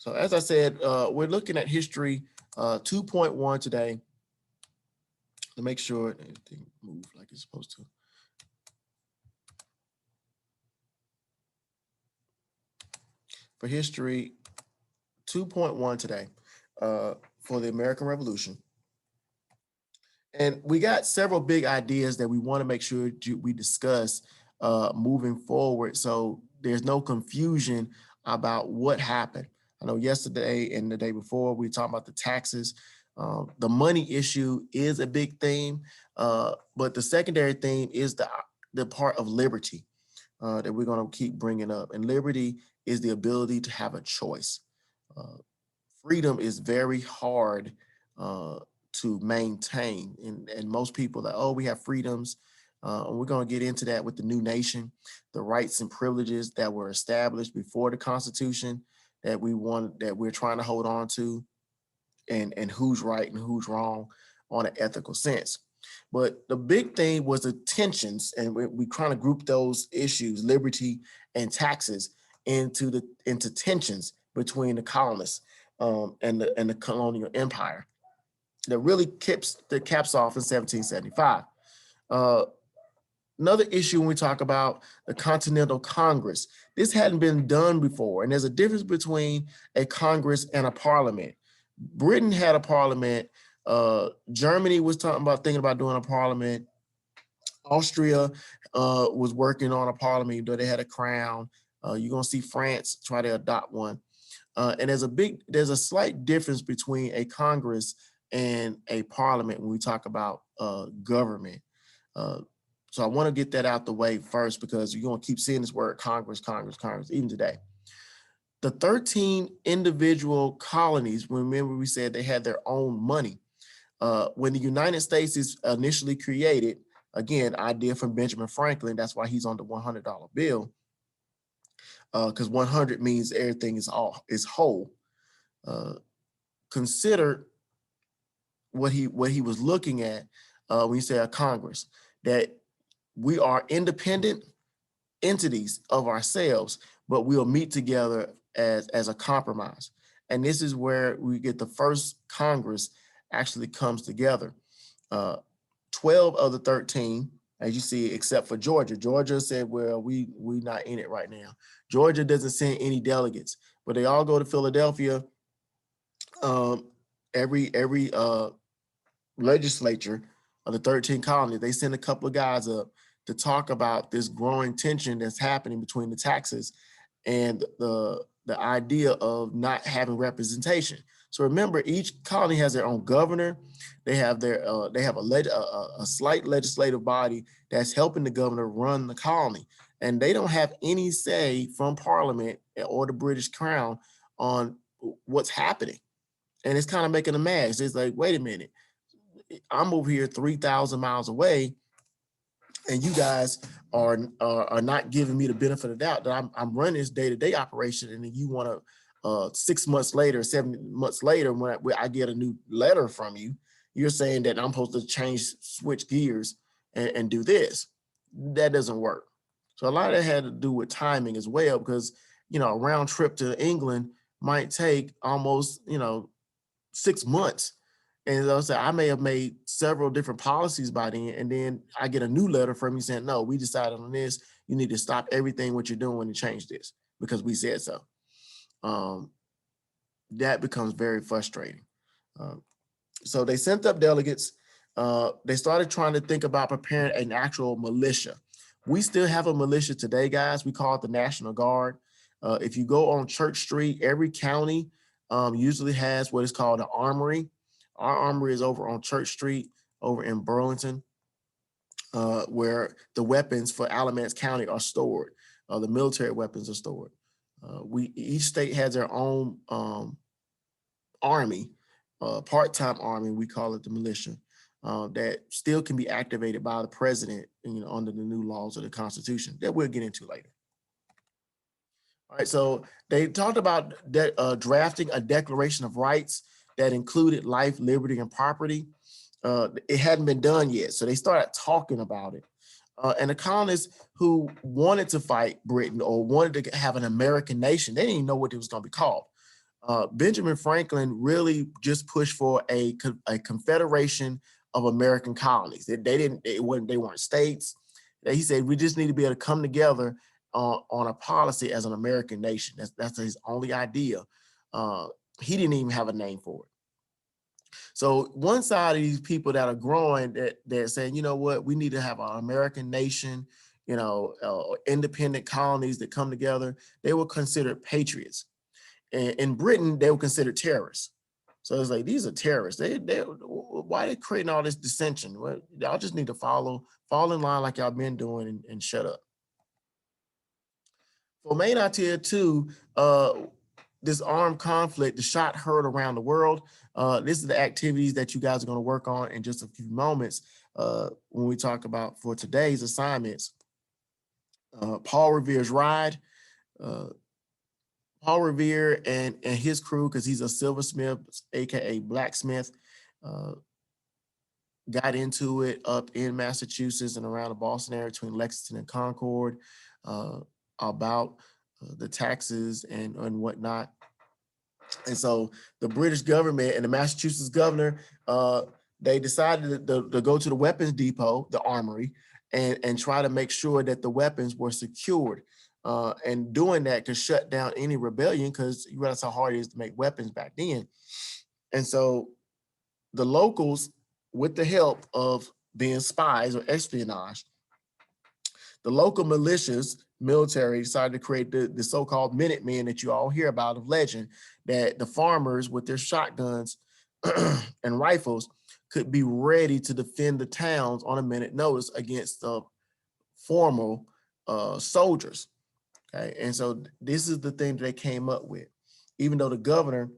So as I said, we're looking at history 2.1 today to make sure everything moves like it's supposed to. For history 2.1 today for the American Revolution. And we got several big ideas that we want to make sure we discuss moving forward, so there's no confusion about what happened. I know yesterday and the day before we talked about the taxes. The money issue is a big theme, but the secondary theme is the part of liberty that we're going to keep bringing up. And liberty is the ability to have a choice. Freedom is very hard to maintain. And most people are, oh, we have freedoms. And we're going to get into that with the new nation, the rights and privileges that were established before the Constitution that we're trying to hold on to, and who's right and who's wrong on an ethical sense. But the big thing was the tensions, and we kind of group those issues, liberty and taxes, into tensions between the colonists and the colonial empire that really caps off in 1775. Another issue when we talk about the Continental Congress, this hadn't been done before, and there's a difference between a Congress and a parliament. Britain had a parliament. Germany was thinking about doing a parliament. Austria was working on a parliament, even though they had a crown. You're gonna see France try to adopt one. And there's a slight difference between a Congress and a parliament when we talk about government. So I want to get that out the way first, because you're going to keep seeing this word Congress, even today. The 13 individual colonies, remember we said they had their own money. When the United States is initially created, again, idea from Benjamin Franklin, that's why he's on the $100 bill, because 100 means everything is whole. Consider what he was looking at when you say a Congress, that we are independent entities of ourselves, but we'll meet together as a compromise. And this is where we get the first Congress actually comes together. 12 of the 13, as you see, except for Georgia. Georgia said, well, we not in it right now. Georgia doesn't send any delegates, but they all go to Philadelphia. Every legislature of the 13 colonies, they send a couple of guys up to talk about this growing tension that's happening between the taxes and the idea of not having representation. So remember, each colony has their own governor. They have a slight legislative body that's helping the governor run the colony, and they don't have any say from Parliament or the British Crown on what's happening. And it's kind of making them mad. It's like, wait a minute, I'm over here 3,000 miles away, and you guys are not giving me the benefit of the doubt that I'm running this day-to-day operation, and then you want to 6 months later, 7 months later, when I get a new letter from you, you're saying that I'm supposed to switch gears and do this. That doesn't work. So a lot of that had to do with timing as well, because a round trip to England might take almost 6 months. And as I said, I may have made several different policies by then, and then I get a new letter from you saying, no, we decided on this. You need to stop everything what you're doing and change this because we said so. That becomes very frustrating. So they sent up delegates. They started trying to think about preparing an actual militia. We still have a militia today, guys. We call it the National Guard. If you go on Church Street, every county usually has what is called an armory. Our armory is over on Church Street, over in Burlington, where the weapons for Alamance County are stored. The military weapons are stored. Each state has their own army, part-time army. We call it the militia, that still can be activated by the president, under the new laws of the Constitution that we'll get into later. All right, so they talked about drafting a Declaration of Rights that included life, liberty, and property. It hadn't been done yet, so they started talking about it. And the colonists who wanted to fight Britain or wanted to have an American nation, they didn't even know what it was going to be called. Benjamin Franklin really just pushed for a confederation of American colonies. They weren't states. He said we just need to be able to come together on a policy as an American nation. That's his only idea. He didn't even have a name for it. So one side of these people that are growing, that they're saying, you know what, we need to have an American nation, independent colonies that come together. They were considered patriots. And in Britain, they were considered terrorists. So it's like, these are terrorists. Why are they creating all this dissension? Well, y'all just need to fall in line like y'all been doing and shut up. For main idea two, this armed conflict, the shot heard around the world. This is the activities that you guys are going to work on in just a few moments when we talk about for today's assignments. Paul Revere's ride. Paul Revere and his crew, because he's a silversmith, aka blacksmith, got into it up in Massachusetts and around the Boston area between Lexington and Concord about the taxes and whatnot. And so the British government and the Massachusetts governor, they decided to go to the weapons depot, the armory, and try to make sure that the weapons were secured. And doing that could shut down any rebellion, because you realize how hard it is to make weapons back then. And so the locals, with the help of being spies or espionage, the local militias, military, decided to create the so-called Minutemen that you all hear about of legend, that the farmers with their shotguns and rifles could be ready to defend the towns on a minute notice against formal soldiers. Okay, and so this is the thing that they came up with. Even though the governor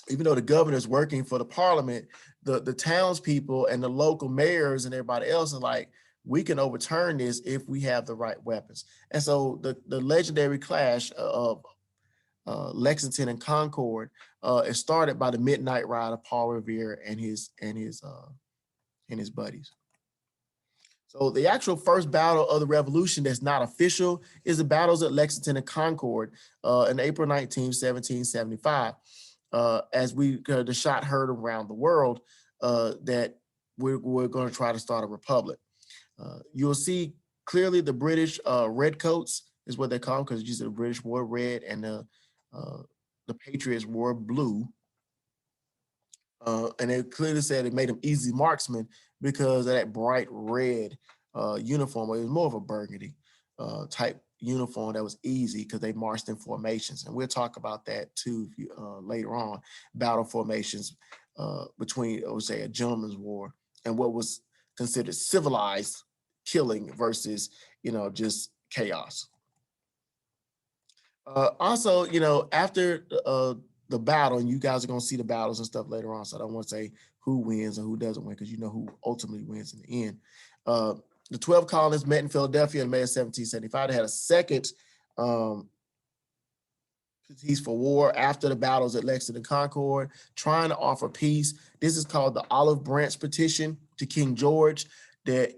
is working for the parliament, the townspeople and the local mayors and everybody else are like, we can overturn this if we have the right weapons. And so the legendary clash of Lexington and Concord is started by the midnight ride of Paul Revere and his buddies. So the actual first battle of the Revolution that's not official is the battles at Lexington and Concord in April 19, 1775. As the shot heard around the world that we're going to try to start a republic. You'll see clearly the British redcoats is what they call them, because usually the British wore red and the Patriots wore blue. And they clearly said it made them easy marksmen because of that bright red uniform. It was more of a burgundy type uniform that was easy because they marched in formations. And we'll talk about that too later on, battle formations between, I would say, a gentleman's war and what was considered civilized killing versus, just chaos. Also, after the battle, and you guys are going to see the battles and stuff later on, so I don't want to say who wins and who doesn't win, because you know who ultimately wins in the end. The 12 colonies met in Philadelphia in May of 1775. They had a second peaceful war after the battles at Lexington and Concord, trying to offer peace. This is called the Olive Branch Petition to King George, that,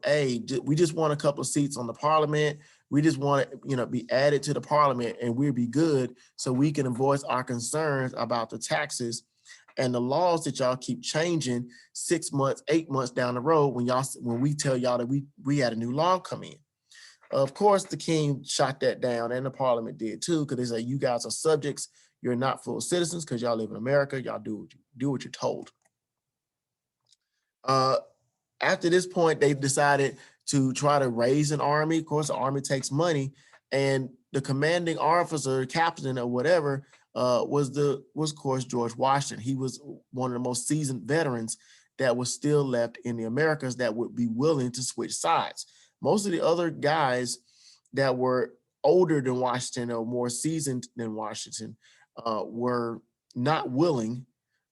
hey, we just want a couple of seats on the parliament. We just want to, be added to the parliament and we'll be good, so we can voice our concerns about the taxes and the laws that y'all keep changing 6 months, 8 months down the road when we tell y'all that we had a new law come in. Of course, the king shot that down, and the parliament did too, because they say, you guys are subjects. You're not full citizens because y'all live in America. Y'all do what you're told. After this point, they decided to try to raise an army. Of course, the army takes money, and the commanding officer, captain, or whatever, was of course George Washington. He was one of the most seasoned veterans that was still left in the Americas that would be willing to switch sides. Most of the other guys that were older than Washington or more seasoned than Washington were not willing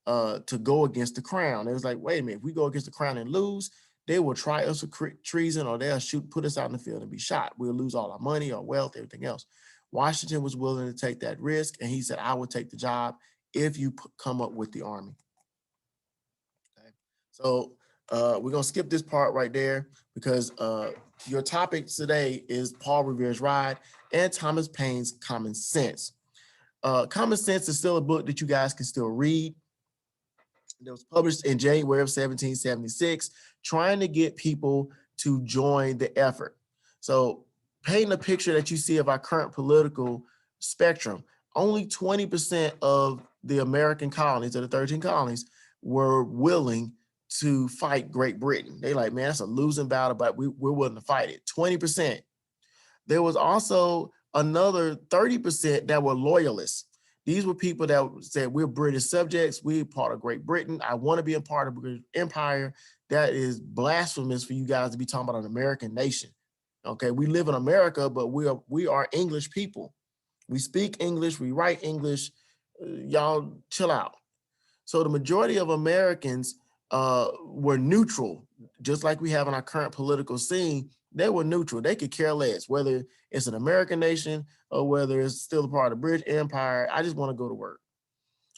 to go against the crown. It was like, wait a minute, if we go against the crown and lose, they will try us for treason, or they'll put us out in the field and be shot. We'll lose all our money, our wealth, everything else. Washington was willing to take that risk, and he said, I will take the job if you come up with the army. Okay. So we're going to skip this part right there, because your topic today is Paul Revere's Ride and Thomas Paine's Common Sense. Common Sense is still a book that you guys can still read. It was published in January of 1776, trying to get people to join the effort. So painting a picture that you see of our current political spectrum, only 20% of the American colonies, of the 13 colonies, were willing to fight Great Britain. They like, man, that's a losing battle, but we're willing to fight it. 20%. There was also another 30% that were loyalists. These were people that said, we're British subjects, we're part of Great Britain, I want to be a part of the British Empire. That is blasphemous for you guys to be talking about an American nation. Okay, we live in America, but we are English people. We speak English, we write English. Y'all chill out. So the majority of Americans were neutral, just like we have in our current political scene. They were neutral. They could care less whether it's an American nation or whether it's still a part of the British Empire. I just want to go to work.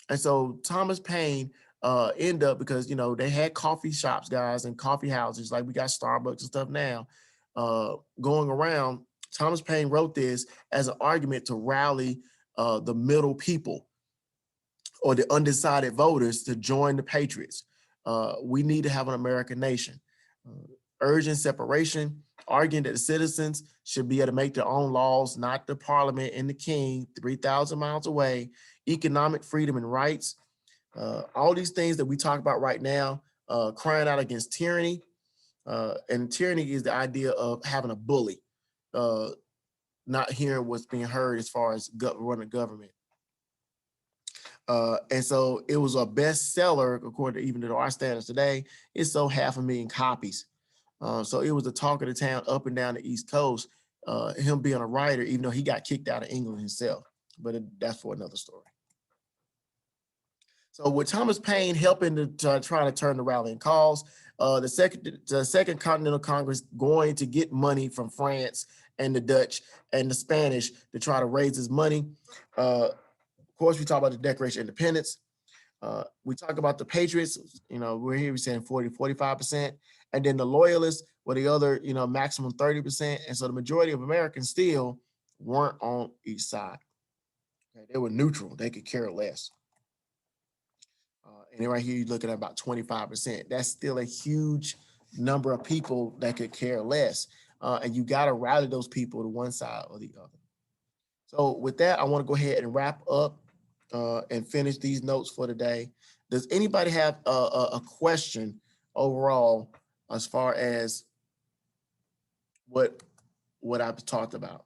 And so Thomas Paine ended up, because, you know, they had coffee shops, guys, and coffee houses, like we got Starbucks and stuff now going around. Thomas Paine wrote this as an argument to rally the middle people or the undecided voters to join the Patriots. We need to have an American nation. Urging separation, arguing that the citizens should be able to make their own laws, not the parliament and the king 3,000 miles away, economic freedom and rights, all these things that we talk about right now, crying out against tyranny. And tyranny is the idea of having a bully, not hearing what's being heard as far as running government. And so it was a bestseller, according to even to our standards today. It sold 500,000 copies. So it was the talk of the town up and down the East Coast, him being a writer, even though he got kicked out of England himself. But that's for another story. So with Thomas Paine helping to try to turn the rallying calls, the Second Continental Congress going to get money from France and the Dutch and the Spanish to try to raise his money. Of course, we talk about the Declaration of Independence. We talk about the Patriots, you know, we're here, we're saying 45%. And then the Loyalists were the other, you know, maximum 30%. And so the majority of Americans still weren't on each side. Okay, they were neutral. They could care less. And then right here, you're looking at about 25%. That's still a huge number of people that could care less. And you got to rally those people to one side or the other. So with that, I want to go ahead and wrap up and finish these notes for today. Does anybody have a question overall as far as what I've talked about?